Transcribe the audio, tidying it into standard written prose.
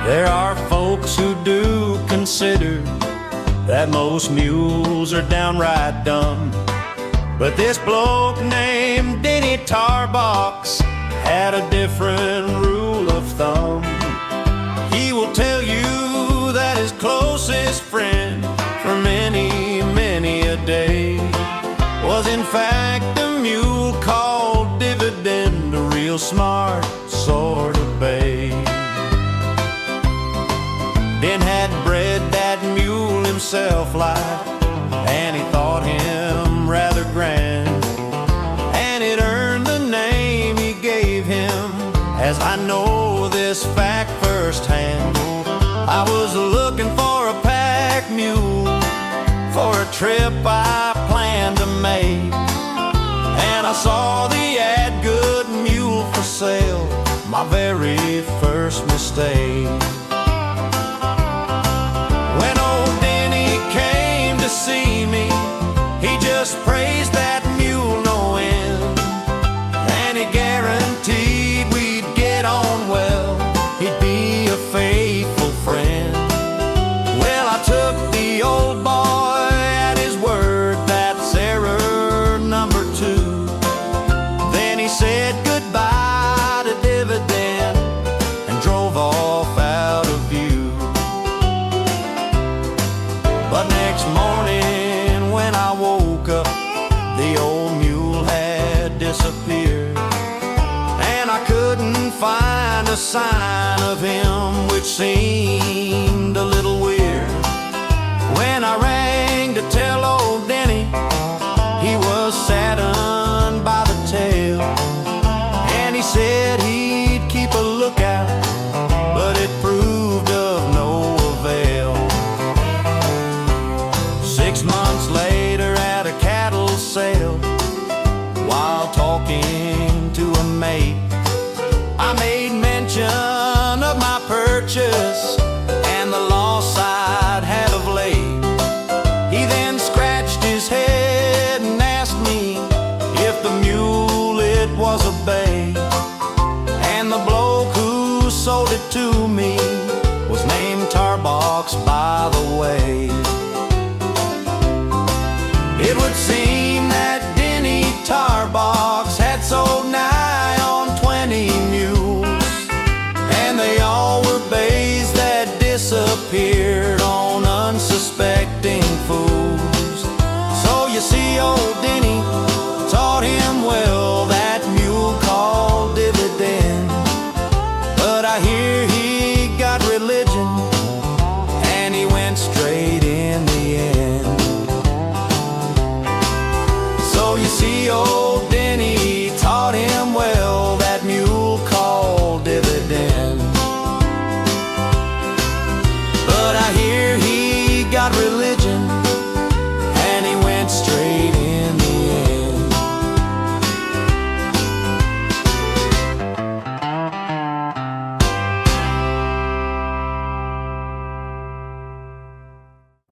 There are folks who do consider that most mules are downright dumb, but this bloke named Dinny Tarbox had a different rule of thumb. He will tell you that his closest friend for many, many a day was in fact a mule called Dividend, a real smart sort of babe. Ben had bred that mule himself like, and he thought him rather grand, and it earned the name he gave him, as I know this fact firsthand. I was looking for a pack mule for a trip I planned to make, and I saw the ad, good mule for sale, my very first mistake. When old Dinny came to see me, he just praised that mule no end, and he guaranteed we'd get on well, he'd be a faithful friend. Well, I took the old boy at his word, that's error number 2. Then he said goodbye to Dividend and drove off out of view. But next morning when I woke up, the old mule had disappeared, and I couldn't find a sign of him, which seemed a little weird. When I rang to tell old Dinny, he was saddened by the tale, and he said he'd keep a lookout, but it proved of no avail. 6 months later at a cattle sale, while talking to a mate, I made mention of my purchase and the loss I'd had of late. He then scratched his head and asked me if the mule, it was a bay, and the bloke who sold it to me was named Tarbox, by the way. It would seem that Dinny Tarbox had sold nigh on 20 mules, and they all were bays that disappeared